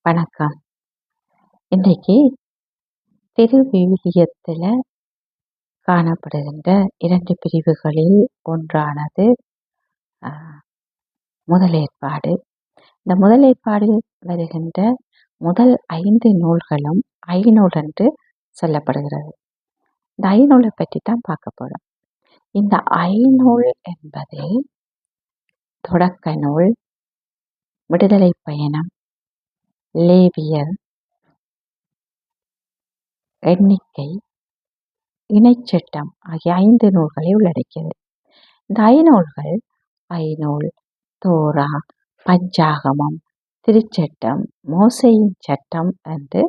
வணக்கம். இன்றைக்கு திருவிவிலியத்தில் காணப்படுகின்ற 2 பிரிவுகளில் ஒன்றானது முதல் ஏற்பாடு. இந்த முதல் ஏற்பாடில் வருகின்ற முதல் 5 நூல்களும் ஐநூல் என்று சொல்லப்படுகிறது. இந்த ஐநூலை பற்றி தான் பார்க்க போறோம். இந்த ஐநூல் என்பது தொடக்க நூல், விடுதலை பயணம், லேவியர், எண்ணிக்கை, இணைச்சட்டம் ஆகிய 5 நூல்களை உள்ளடக்கியது. இந்த ஐநூல்கள் ஐநூல், தோரா, பஞ்சாகமம், திருச்சட்டம், மோசேயின் சட்டம் என்று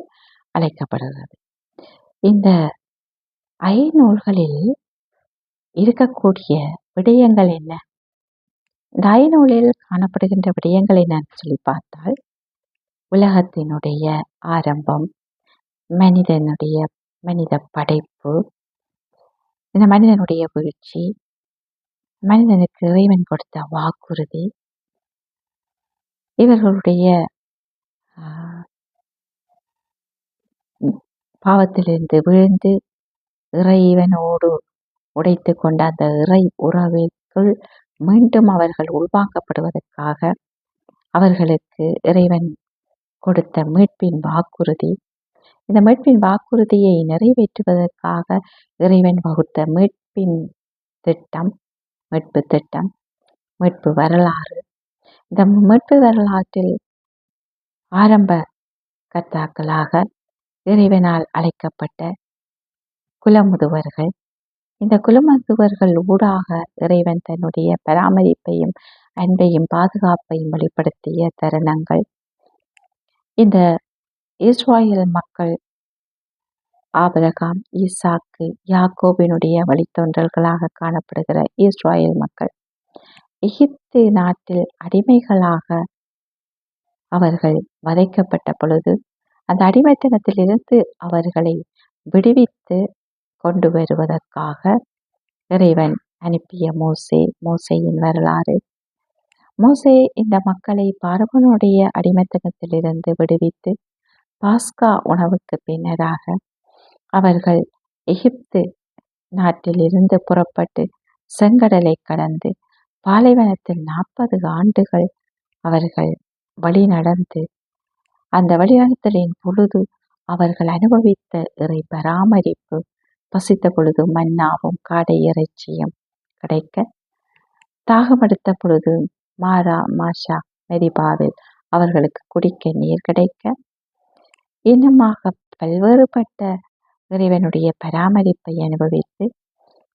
அழைக்கப்படுகிறது. இந்த ஐநூல்களில் இருக்கக்கூடிய விடயங்கள் என்ன? இந்த ஐநூலில் காணப்படுகின்ற விடயங்கள் என்னன்னு சொல்லி பார்த்தால், உலகத்தினுடைய ஆரம்பம், மனித படைப்பு, இந்த மனிதனுடைய வீழ்ச்சி, மனிதனுக்கு இறைவன் கொடுத்த வாக்குறுதி, இவர்களுடைய பாவத்திலிருந்து விழுந்து இறைவனோடு உடைத்து கொண்ட அந்த இறை உறவிற்குள் மீண்டும் அவர்கள் உள்வாங்கப்படுவதற்காக அவர்களுக்கு இறைவன் கொடுத்த மீட்பின் வாக்குறுதி, இந்த மீட்பின் வாக்குறுதியை நிறைவேற்றுவதற்காக இறைவன் வகுத்த மீட்பின் திட்டம், மீட்பு வரலாறு. இந்த மீட்பு வரலாற்றில் ஆரம்ப கர்த்தாக்களாக இறைவனால் அழைக்கப்பட்ட குலமுதுவர்கள், இந்த குலமுதுவர்கள் ஊடாக இறைவன் தன்னுடைய பராமரிப்பையும் அன்பையும் பாதுகாப்பையும் வெளிப்படுத்திய தருணங்கள். இந்த இஸ்ராயேல் மக்கள் ஆபிரகாம், ஈசாக்கு, யாக்கோபினுடைய வழித்தோன்றல்களாக காணப்படுகிற இஸ்ராயேல் மக்கள் எகிப்து நாட்டில் அடிமைகளாக அவர்கள் வதைக்கப்பட்ட பொழுது அந்த அடிமைத்தனத்திலிருந்து அவர்களை விடுவித்து கொண்டு வருவதற்காக இறைவன் அனுப்பிய மோசேயின் வரலாறு. மோசே இந்த மக்களை பார்வோனுடைய அடிமைத்தனத்திலிருந்து விடுவித்து பாஸ்கா உணவுக்கு பின்னராக அவர்கள் எகிப்து நாட்டிலிருந்து புறப்பட்டு செங்கடலை கடந்து பாலைவனத்தில் 40 ஆண்டுகள் அவர்கள் வழி நடந்து, அந்த வழிநடத்தலின் பொழுது அவர்கள் அனுபவித்த இறை பராமரிப்பு, பசித்த பொழுது மன்னாவும் காடை இறைச்சியும் கிடைக்க, தாகமெடுத்த பொழுது மாஷா மெரிபாவில் அவர்களுக்கு குடிக்க நீர் கிடைக்க, இன்னுமாக பல்வேறுபட்ட இறைவனுடைய பராமரிப்பை அனுபவித்து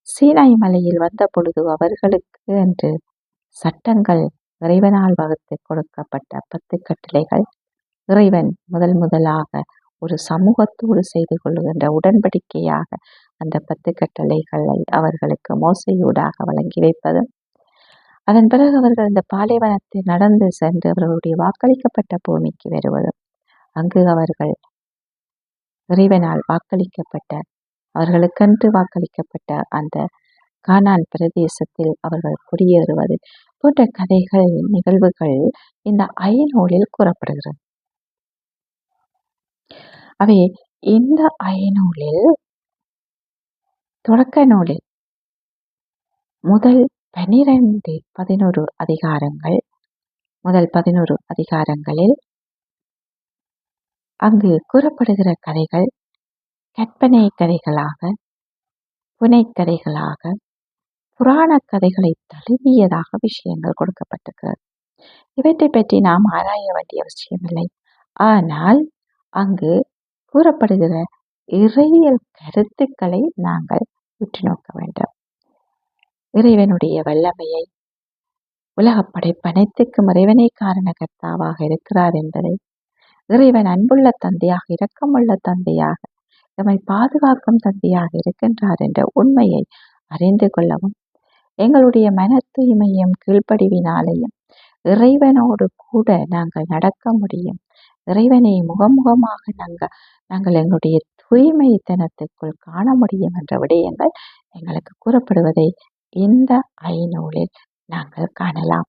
சீனாய் மலையில் வந்த பொழுது அவர்களுக்கு என்று சட்டங்கள் இறைவனால் வகுத்து கொடுக்கப்பட்ட 10 கட்டளைகள், இறைவன் முதலாக ஒரு சமூகத்தோடு செய்து கொள்ளுகின்ற உடன்படிக்கையாக அந்த 10 கட்டளைகளை அவர்களுக்கு மோசையூடாக வழங்கி வைப்பதும், அதன் பிறகு அவர்கள் இந்த பாலைவனத்தை நடந்து சென்று அவர்களுடைய வாக்களிக்கப்பட்ட பூமிக்கு வருவதும், அங்கு அவர்கள் இறைவனால் அவர்களுக்கென்று வாக்களிக்கப்பட்ட அந்த கானான் பிரதேசத்தில் அவர்கள் குடியேறுவது போன்ற கதைகள், நிகழ்வுகள் இந்த ஐநூலில் கூறப்படுகிறது. அவை இந்த ஐநூலில் தொடக்க நூலில் முதல் 11 அதிகாரங்கள், முதல் 11 அதிகாரங்களில் அங்கு கூறப்படுகிற கதைகள் கற்பனை கதைகளாக, புனைக்கதைகளாக, புராண கதைகளை தழுவியதாக விஷயங்கள் கொடுக்கப்பட்டிருக்கிறது. இவற்றை பற்றி நாம் ஆராய வேண்டிய அவசியமில்லை. ஆனால் அங்கு கூறப்படுகிற இறையியல் கருத்துக்களை நாங்கள் உற்று நோக்க வேண்டும். இறைவனுடைய வல்லமையை, உலகப் படைப்பனைத்துக்கும் இறைவனே காரண கர்த்தாவாக இருக்கிறார் என்பதை, இறைவன் அன்புள்ள தந்தையாக, இரக்கமுள்ள தந்தையாக, நம்மை பாதுகாக்கும் தந்தையாக இருக்கின்றார் என்ற உண்மையை அறிந்து கொள்ளவும், எங்களுடைய மன தூய்மையும் கீழ்ப்படிவினாலேயும் இறைவனோடு கூட நாங்கள் நடக்க முடியும், இறைவனை முகமுகமாக நாங்கள் எங்களுடைய தூய்மைத்தனத்துக்குள் காண முடியும் என்ற விடயங்கள் எங்களுக்கு கூறப்படுவதை இந்த ஐநூலில் நாங்கள் காணலாம்.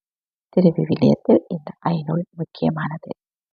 திருவிவிலியத்தில் இந்த ஐநூல் முக்கியமானது.